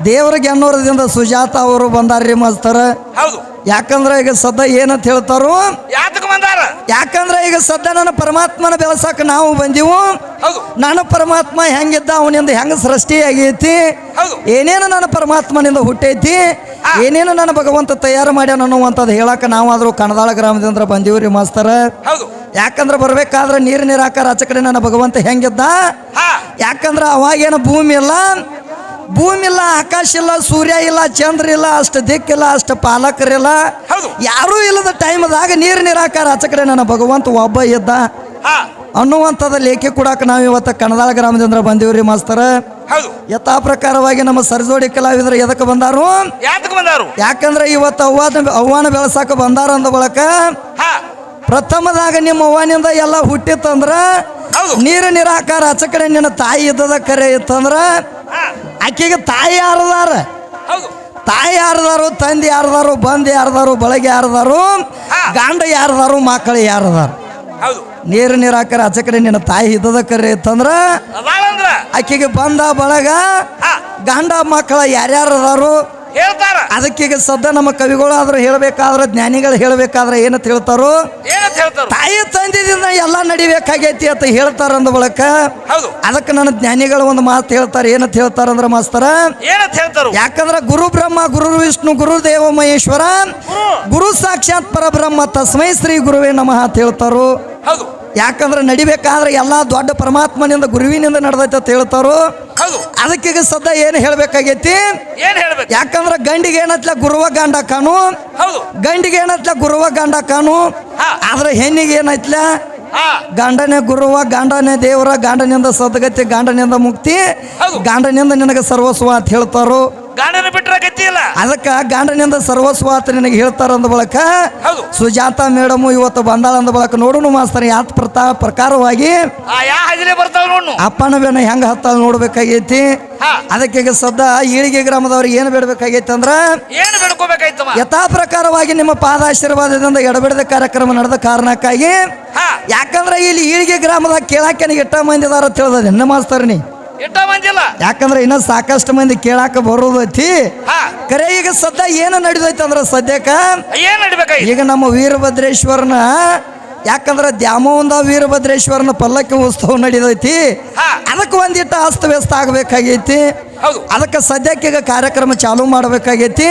ದೇವರಿಗೆ ಅನ್ನೋರದಿಂದ ಸುಜಾತ ಅವರು ಬಂದಾರ್ರಿ ಮಾಸ್ತರ. ಹೌದು. ಯಾಕಂದ್ರೆ ಈಗ ಸದ್ದ ಏನಂತ ಹೇಳ್ತಾರೋ, ಯಾತಕ ಬಂದಾರ? ಯಾಕಂದ್ರೆ ಈಗ ಸದ್ದ ನನ್ನ ಪರಮಾತ್ಮನ ಬೆಳೆಸಾಕ ನಾವು ಬಂದೀವು. ಹೌದು. ನಾನು ಪರಮಾತ್ಮ ಹೆಂಗಿದ್ದ, ಅವನಿಂದ ಹೆಂಗ ಸೃಷ್ಟಿ ಆಗೈತಿ, ಹೌದು. ಏನೇನು ನನ್ನ ಪರಮಾತ್ಮನಿಂದ ಹುಟ್ಟೈತಿ, ಏನೇನು ನನ್ನ ಭಗವಂತ ತಯಾರು ಮಾಡ್ಯಾನ ಅನ್ನುವಂಥದ್ದು ಹೇಳಕ್ಕೆ ನಾವಾದರೂ ಕಣದಾಳ ಗ್ರಾಮದಿಂದ ಬಂದೀವ್ರಿ ಮಾಸ್ತರ. ಹೌದು. ಯಾಕಂದ್ರೆ ಬರ್ಬೇಕಾದ್ರೆ ನೀರು ನೀರಾಕಾರ ಆಚೆ ಕಡೆ ನನ್ನ ಭಗವಂತ ಹೆಂಗಿದ್ದ, ಯಾಕಂದ್ರೆ ಅವಾಗೇನು ಭೂಮಿ ಇಲ್ಲ, ಆಕಾಶ ಇಲ್ಲ, ಸೂರ್ಯ ಇಲ್ಲ, ಚಂದ್ರ ಇಲ್ಲ, ಅಷ್ಟು ದಿಕ್ಕಿಲ್ಲ, ಅಷ್ಟು ಪಾಲಕರಿಲ್ಲ, ಯಾರೂ ಇಲ್ಲದ ಟೈಮ್ದಾಗ ನೀರು ನೀರಾಕಾರ ಆಚೆ ಕಡೆ ನನ್ನ ಭಗವಂತ ಒಬ್ಬ ಇದ್ದ ಅನ್ನುವಂಥದ್ದು ಲೇಖಿ ಕೊಡಾಕ ನಾವು ಇವತ್ತು ಕಣದಾಳ ಗ್ರಾಮದಿಂದ ಬಂದೀವ್ರಿ ಮಾಸ್ತರ. ಯಥಾ ಪ್ರಕಾರವಾಗಿ ನಮ್ಮ ಸರಜೋಡಿ ಕಲಾವಿದರು ಎದಕ್ಕೆ ಬಂದಾರು? ಯಾಕಂದ್ರೆ ಇವತ್ತು ಅವ್ವಾನ ಬೆಳೆಸಾಕ ಬಂದಾರ ಅಂದ ಬಳಕ ಪ್ರಥಮದಾಗ ನಿಮ್ಮ ಅವ್ವನಿಂದ ಎಲ್ಲ ಹುಟ್ಟಿತ್ತಂದ್ರ ನೀರು ನೀರಾಕಾರ ಆಚೆ ಕಡೆ ನಿನ್ನ ತಾಯಿ ಇದ್ದದ ಕರೆ ಇತ್ತಂದ್ರ ಆಕೆಗೆ ತಾಯಿ ಯಾರದಾರ, ತಾಯಿ ಯಾರದಾರು, ತಂದೆ ಯಾರದಾರು, ಬಂದು ಯಾರದಾರು, ಬಳಗ ಯಾರದಾರು, ಗಂಡ ಯಾರದಾರು, ಮಕ್ಕಳು ಯಾರದಾರು. ನೀರು ನೀರಾಕಾರ ಆಚೆ ಕಡೆ ನಿನ್ನ ತಾಯಿ ಇದ್ದದ ಕರೆ ಇತ್ತಂದ್ರ ಆಕೆಗೆ ಬಂದ ಬಳಗ ಗಂಡ ಮಕ್ಕಳ ಯಾರ್ಯಾರು ಅದಾರು ಹೇಳ್ತಾರ. ಅದಕ್ಕೀಗ ಸದ್ದ ನಮ್ಮ ಕವಿಗಳು ಆದ್ರೂ ಹೇಳ್ಬೇಕಾದ್ರೆ, ಜ್ಞಾನಿಗಳು ಹೇಳ್ಬೇಕಾದ್ರೆ ಏನಂತ ಹೇಳ್ತಾರೋ, ತಾಯಿ ತಂದೆದಿಂದ ಎಲ್ಲ ನಡಿಬೇಕಾಗೈತಿ ಅಂತ ಹೇಳ್ತಾರ ಅಂದ ಬಳಕ ಅದಕ್ಕೆ ನನ್ನ ಜ್ಞಾನಿಗಳು ಒಂದು ಮಾತು ಹೇಳ್ತಾರೆ. ಏನಂತ ಹೇಳ್ತಾರಂದ್ರ ಮಾಸ್ತರ, ಯಾಕಂದ್ರೆ ಗುರು ಬ್ರಹ್ಮ, ಗುರು ವಿಷ್ಣು, ಗುರು ದೇವ ಮಹೇಶ್ವರ, ಗುರು ಸಾಕ್ಷಾತ್ ಪರಬ್ರಹ್ಮ, ತಸ್ಮೈ ಶ್ರೀ ಗುರುವೇ ನಮಃ ಅಂತ ಹೇಳ್ತಾರೋ. ಯಾಕಂದ್ರೆ ನಡಿಬೇಕಾದ್ರೆ ಎಲ್ಲ ದೊಡ್ಡ ಪರಮಾತ್ಮನಿಂದ ಗುರುವಿನಿಂದ ನಡೆದೈತೆ ಅಂತ ಹೇಳ್ತಾರೋ. ಅದಕ್ಕೀಗ ಸದ್ದ ಏನು ಹೇಳ್ಬೇಕಾಗೈತಿ, ಯಾಕಂದ್ರೆ ಗಂಡಿಗೆ ಏನತ್ಲ ಗುರುವ ಗಂಡ ಕಾನು, ಗಂಡಿಗೆ ಏನತ್ಲ ಗುರುವ ಗಂಡ ಕಾನು, ಆದ್ರೆ ಹೆಣ್ಣಿಗೆ ಏನೈತ್ಲ ಗಂಡನೇ ಗುರುವ, ಗಂಡನೇ ದೇವರ, ಗಂಡನಿಂದ ಸದ್ಗತಿ, ಗಂಡನಿಂದ ಮುಕ್ತಿ, ಗಂಡನಿಂದ ನಿನಗೆ ಸರ್ವಸ್ವ ಅಂತ ಹೇಳ್ತಾರೋ. ಅದಕ್ಕ ಗಂಡನಿಂದ ಸರ್ವಸ್ವ ಅಂತ ನಿನಗೆ ಹೇಳ್ತಾರ ಅಂದ ಬಳಕ ಸುಜಾತ ಮೇಡಮ್ ಇವತ್ತು ಬಂದಾಳ ಅಂದ ಬಳಕ ನೋಡೋಣ ಮಾಸ್ತರ ಯಾತ್ ಪ್ರಕಾರವಾಗಿ ಅಪ್ಪನ ಬೇನ ಹೆಂಗ ಹತ್ತಾಳ ನೋಡ್ಬೇಕಾಗೈತಿ. ಅದಕ್ಕೆ ಸದ್ದ ಈಳಿಗೆ ಗ್ರಾಮದವ್ರಿಗೆ ಏನು ಬೇಡಬೇಕಾಗೈತಿ ಅಂದ್ರ ಯಥಾ ಪ್ರಕಾರವಾಗಿ ನಿಮ್ಮ ಪಾದಾಶೀರ್ವಾದದಿಂದ ಎಡಬಿಡದ ಕಾರ್ಯಕ್ರಮ ನಡೆದ ಕಾರಣಕ್ಕಾಗಿ, ಯಾಕಂದ್ರೆ ಇಲ್ಲಿ ಈಳಿಗೆ ಗ್ರಾಮದಾಗ ಕೇಳಾಕ ಎಟ್ಟ ಮಂದಿ ಅದಾರ ಅಂತ ಹೇಳ್ದ ಎನ್ನ ಮಾಸ್ತರ್ನಿ. ಯಾಕಂದ್ರೆ ಇನ್ನ ಸಾಕಷ್ಟು ಮಂದಿ ಕೇಳಾಕ ಬರೋದೈತಿ ಕರೆ. ಈಗ ಸದ್ದ ಏನು ನಡಿದೈತಿ ಅಂದ್ರ ಸದ್ಯಕ್ಕ ಈಗ ನಮ್ಮ ವೀರಭದ್ರೇಶ್ವರನ, ಯಾಕಂದ್ರೆ ದ್ಯಾಮವಂದ ವೀರಭದ್ರೇಶ್ವರನ ಪಲ್ಲಕ್ಕಿ ಉತ್ಸವ ನಡಿದೈತಿ. ಅದಕ್ಕೆ ಒಂದಿಟ್ಟು ಅಸ್ತವ್ಯಸ್ತ ಆಗ್ಬೇಕಾಗೈತಿ. ಅದಕ್ಕೆ ಸದ್ಯಕ್ಕೆ ಈಗ ಕಾರ್ಯಕ್ರಮ ಚಾಲೂ ಮಾಡಬೇಕಾಗೈತಿ.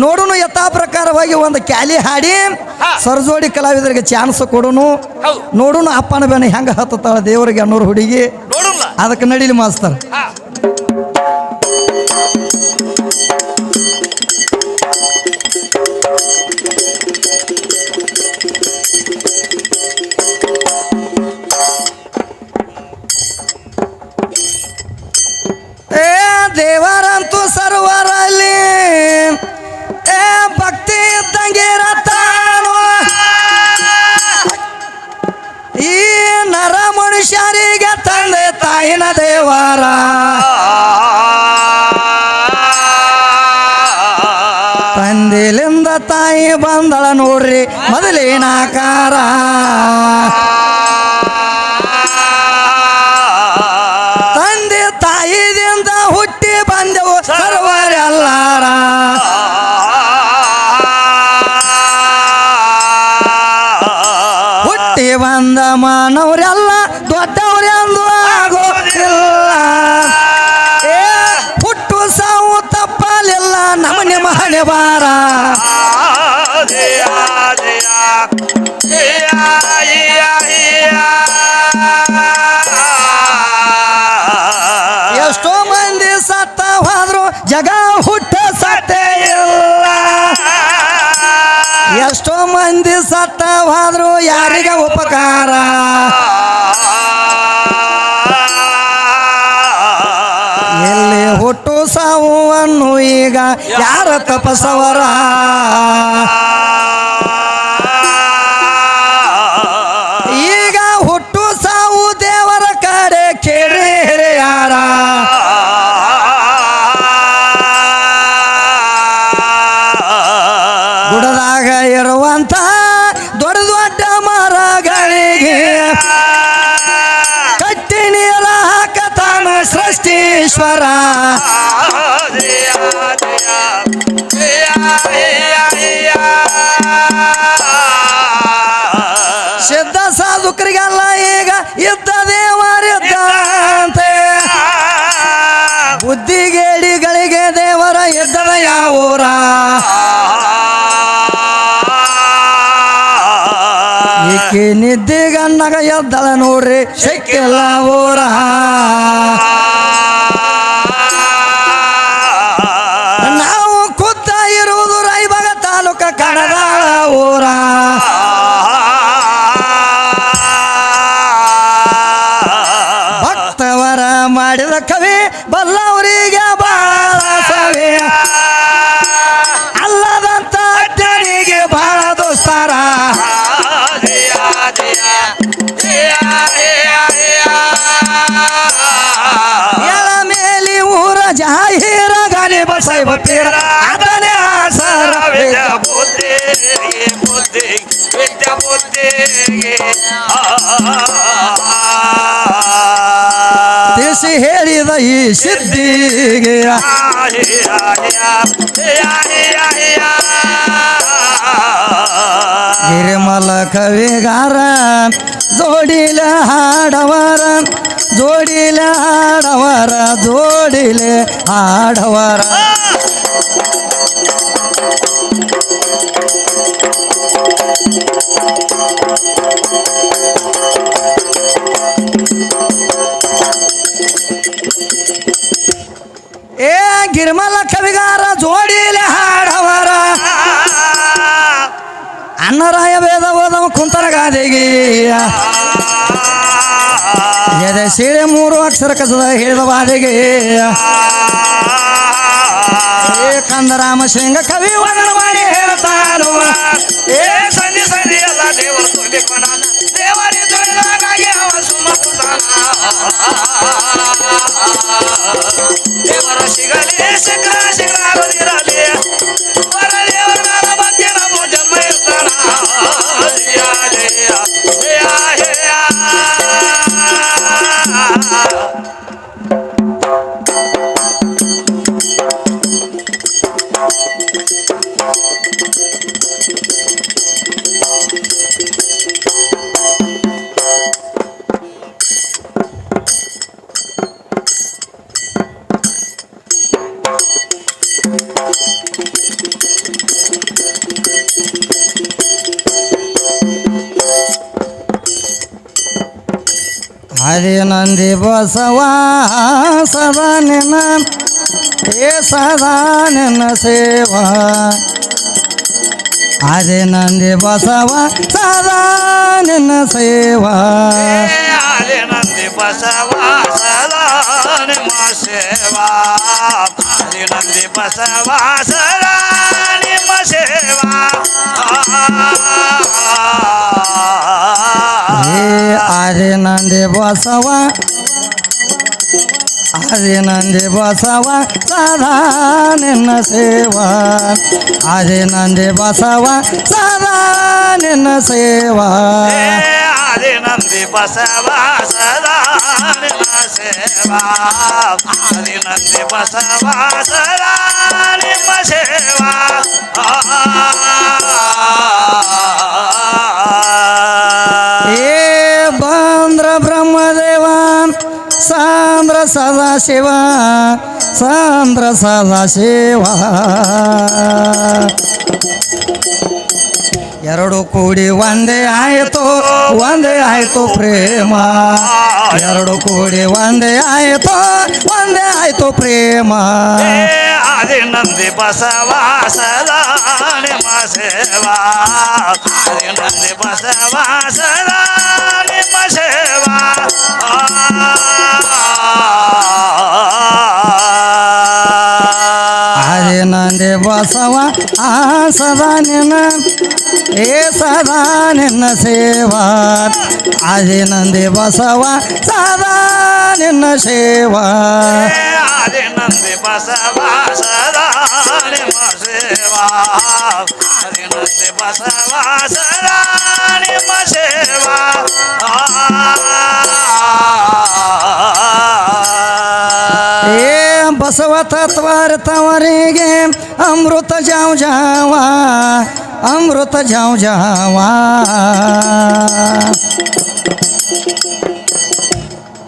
ನೋಡೋಣ ಯಥಾ ಪ್ರಕಾರವಾಗಿ ಒಂದು ಕ್ಯಾಲಿ ಹಾಡಿ ಸರಜೋಡಿ ಕಲಾವಿದರಿಗೆ ಚಾನ್ಸ್ ಕೊಡೋನು. ನೋಡೋಣ ಅಪ್ಪನ ಬೇನೆ ಹೆಂಗ ಹತ್ತಾಳ ದೇವರಿಗೆ ಅನ್ನೋರು ಹುಡುಗಿ. ಅದಕ್ಕೆ ನಡೀಲಿ ಮಾಸ್ತರ್. ದೇವರಂತೂ ಸರ್ವರಲ್ಲಿ ಭಕ್ತಿ ಇದ್ದಂಗೆ ಇರತ್ತಾನೋ, ಈ ನರ ಮನುಷ್ಯರಿಗೆ ತಂದೆ ತಾಯಿನ ದೇವರ. ತಂದೆಲಿಂದ ತಾಯಿ ಬಂದಳ ನೋಡ್ರಿ ಮೊದಲಿನ ಆಕಾರ. ತಂದೆ ತಾಯಿದಿಂದ ಹುಟ್ಟಿ ಬಂದೆವು ಸರ್ವರೆಲ್ಲಾರ. ಹುಟ್ಟಿ ಬಂದ ಮಾನವರೆಲ್ಲ ದೊಡ್ಡವರೆಂದು ಆಗೋದಿಲ್ಲ. ಹುಟ್ಟು ಸಾವು ತಪ್ಪಲಿಲ್ಲ ನಮ್ಮ ನಿಮ್ಮ ಹಣೆ ಬಾರ. ಎಷ್ಟೋ ಮಂದಿ ಸತ್ತ ಹೋದ್ರು ಜಗ ಹುಟ್ಟ ಸತ್ತೇ ಇಲ್ಲ. ಎಷ್ಟೋ ಮಂದಿ ಸತ್ತ ಹೋದ್ರು ಯಾರಿಗ ಉಪಕಾರ. ಎಲ್ಲಿ ಹುಟ್ಟು ಸಾವು ಅನ್ನು ಈಗ ಯಾರ ತಪಸವರ. ಈಗ ಹುಟ್ಟು ಸಾವು ದೇವರ ಕಡೆ ಕೇಳಿ ಯಾರ. ಗುಡದಾಗ ಇರುವಂತ ದೊಡ್ಡ ದೊಡ್ಡ ಮರಗಳಿಗೆ ಕಟ್ಟಿ ನೀರ ಹಾಕತಾನ ಸೃಷ್ಟೀಶ್ವರ. ಅವ್ರಿಗೆಲ್ಲ ಈಗ ಇದ್ದ ದೇವರಿದ್ದಂತೆ ಬುದ್ಧಿಗೇಡಿಗಳಿಗೆ ದೇವರ ಇದ್ದದ ಯಾವೂರ ಈಕೆ ನಿದ್ದಿಗಣ್ಣಗ ಎದ್ದಳ ನೋಡ್ರಿ ಸಿಕ್ಕಿಲ್ಲ ಊರ ನಾವು ಖುದ್ದ ಇರುವುದು ರಾಯಬಾಗ ತಾಲೂಕ ಕಣದಾಳ ಊರ ಭಕ್ತವರ ಮಾಡಿದ ಕವಿ ಬಲ್ಲವರಿಗೆ ಬಾಳ ಸವಿ ಅಲ್ಲದಂತ ಅಜ್ಞನಿಗೆ ಬಾಳ ದೋಸ್ತಾರ ಎಳ ಮೇಲಿ ಊರ ಜಾಹೀರ ಗಾಲಿ ಬಸೈ ಬತ್ತೀರ ಅದನ್ನೇ ಆಸರ ಬುದ್ಧಿ ವಿದ್ಯಾ ಬುದ್ಧಿಗೆ ತಿಳಿಸಿ ಹೇಳಿದ ಈ ಸಿದ್ಧಿಗೆ ಗಿರಿಮಲ ಕವಿಗಾರ ಜೋಡಿಲ ಹಾಡವರ ಜೋಡಿಲ ಹಾಡವರ ಜೋಡಿಲೆ ಹಾಡವರ ಏ ಗಿರಿಮಲ ಕವಿಗಾರ ಜೋಡಿಲೆ ಹಾಡವರ ಅನ್ನರಾಯ ವೇದ ಓದವ ಕುಂತರ ಗಾದೆಗೆ ಎದೆ ಸೀಳೆ 3 ಅಕ್ಷರ ಕಸದ ಹೇಳಿದ ಬಾದೆಗೆ ಏ ಕಂದರಾಮ ಶೇಂಗ ಕವಿ ವರ್ಣನ ಮಾಡಿ ಹೇಳ್ತಾನು ಏ ಸಂಧಿ ಸಂಧಿ ಎಲ್ಲ ದೇವರು ತುಂಬಿಕೊಂಡ ದೇವರಿ ತುಳಿದಾಗಾಗಿ ಅವ ಸುಮ್ಮ ದೇವರ ಸಿಗಲಿ ಶಂಕರ ಶಿಖರಾಗದಿರಲಿ ವರ ದೇವರ ನಾನ ಬಗ್ಗೆ ನಮ್ಮ ಜನ್ಮ ಇರ್ತಾನ ಹರಿ ನಂದಿ ಬಸವ ಸದಾ ನಿನ್ನ ಏ ಸದಾ ನಿನ್ನ ಸೇವಾ ಹರಿ ನಂದಿ ಬಸವ ಸದಾ ನಿನ್ನ ಸೇವಾ ನಂದಿ ಬಸವ ಸದಾ ನಿಮ್ಮ ಸೇವಾ ನಂದಿ ಬಸವ ಸದಾ ನಿಮ್ಮ ಸೇವಾ ಹರಿ ನಂದಿ ಬಸವ ಹರಿ ನಂದಿ ಬಸವ ಸದಾ ನಿನ್ನ ಸೇವಾ ಹರಿ ನಂದಿ ಬಸವ ಸದಾ ನಿನ್ನ ಸೇವಾ ಹರಿ ನಂದಿ ಬಸವ ಸದಾ ನಿನ್ನ ಸೇವಾ ಹರಿ ನಂದಿ ಬಸವ ಸದಾ ನಿಮ್ಮ ಸೇವಾ ಏ ಬಂದ್ರ ಬ್ರಹ್ಮದೇವ ಸಾಂದ್ರ ಸದಾಶಿವ ಸಾಂದ್ರ ಸದಾಶಿವ ಎರಡು ಕೂಡಿ ಒಂದೇ ಆಯ್ತು ಪ್ರೇಮ ಎರಡು ಕೂಡಿ ಒಂದೇ ಆಯ್ತು ಪ್ರೇಮ ಹರಿ ನಂದಿ ಬಸವ ಸದಾ ನಿಮ್ಮ ಸೇವಾ ಹರಿ ನಂದಿ ಬಸವ ಸದಾ ನಿಮ್ಮ ಸೇವಾ ಹರಿ ನಂದಿ ಬಸವ ಸದಾ ನಿನ್ನ ಏ ಸದಾ ನಿನ್ನ ಸೇವಾ ಹರಿ ನಂದಿ ಬಸವ ಸದಾ ನಿನ್ನ ಸೇವಾ ಹರಿ ನಂದಿ ಬಸವ ಸದಾ ನಿಮ್ಮ ಸೇವಾ ಹರಿ ನಂದಿ ಬಸವ ಸದಾ ನಿಮ್ಮ ಸೇವಾ ಏ ಬಸವ ತತ್ವರ ತವರಿಗೆ ಅಮೃತ ಜಾವ ಅಮೃತ ಜಾವ್ ಜಾವಾ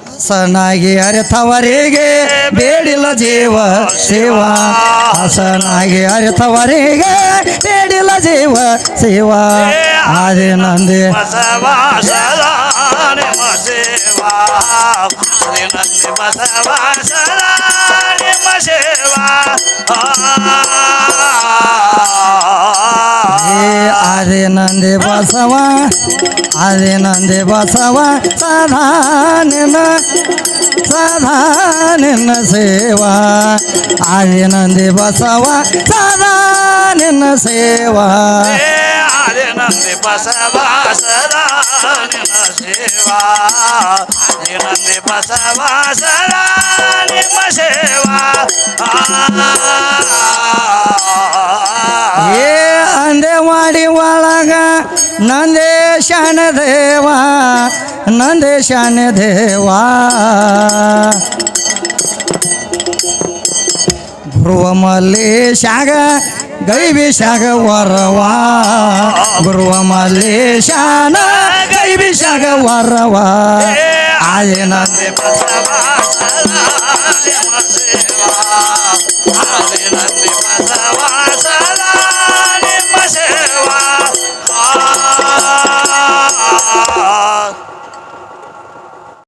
ಹಸನಾಗಿ ಅರಿತವರಿಗೆ ಬೇಡಿಲ್ಲ ಜೀವ ಸೇವಾ ಹಸನಾಗಿ ಅರಿತವರಿಗೆ ಬೇಡಿಲ್ಲ ಜೀವ ಸೇವಾ ಆದಿ ನಂದಿ ಬಸವ ಸದಾ ನಿಮ್ಮ ಸೇವಾ ಆದಿ ನಂದಿ ಬಸವ ಸದಾ ನಿಮ್ಮ ಸೇವಾ ಆದಿ ನಂದಿ ಬಸವ ಆದಿ ನಂದಿ ಬಸವ ಸದಾ ನಿನ್ನ ಸೇವಾ ಆದಿ ನಂದಿ ಬಸವ ಸದಾ ನಿನ್ನ ಸೇವಾ ಆದಿ ನಂದಿ ಬಸವ ಸದಾ ನಿಮ್ಮ ಸೇವಾ ಆದಿ ನಂದಿ ಬಸವ ಸದಾ ನಿಮ್ಮ ಸೇವಾ ಏ ಅಂದೇವಾಡಿ ಒಳಗ ನಂದೇಶನ ದೇವಾ ನಂದೇಶನ ದೇವಾ ಗುರುವ ಮಲ್ಲೇಶಾಗ ಗೈಬಿಶಾಗ ವರವಾ ಗುರುವ ಮಲ್ಲೇಶಾನ ಗೈಬಿಶಾಗ ವರವಾ ಆದಿನ ಬಸವ ಸದಾ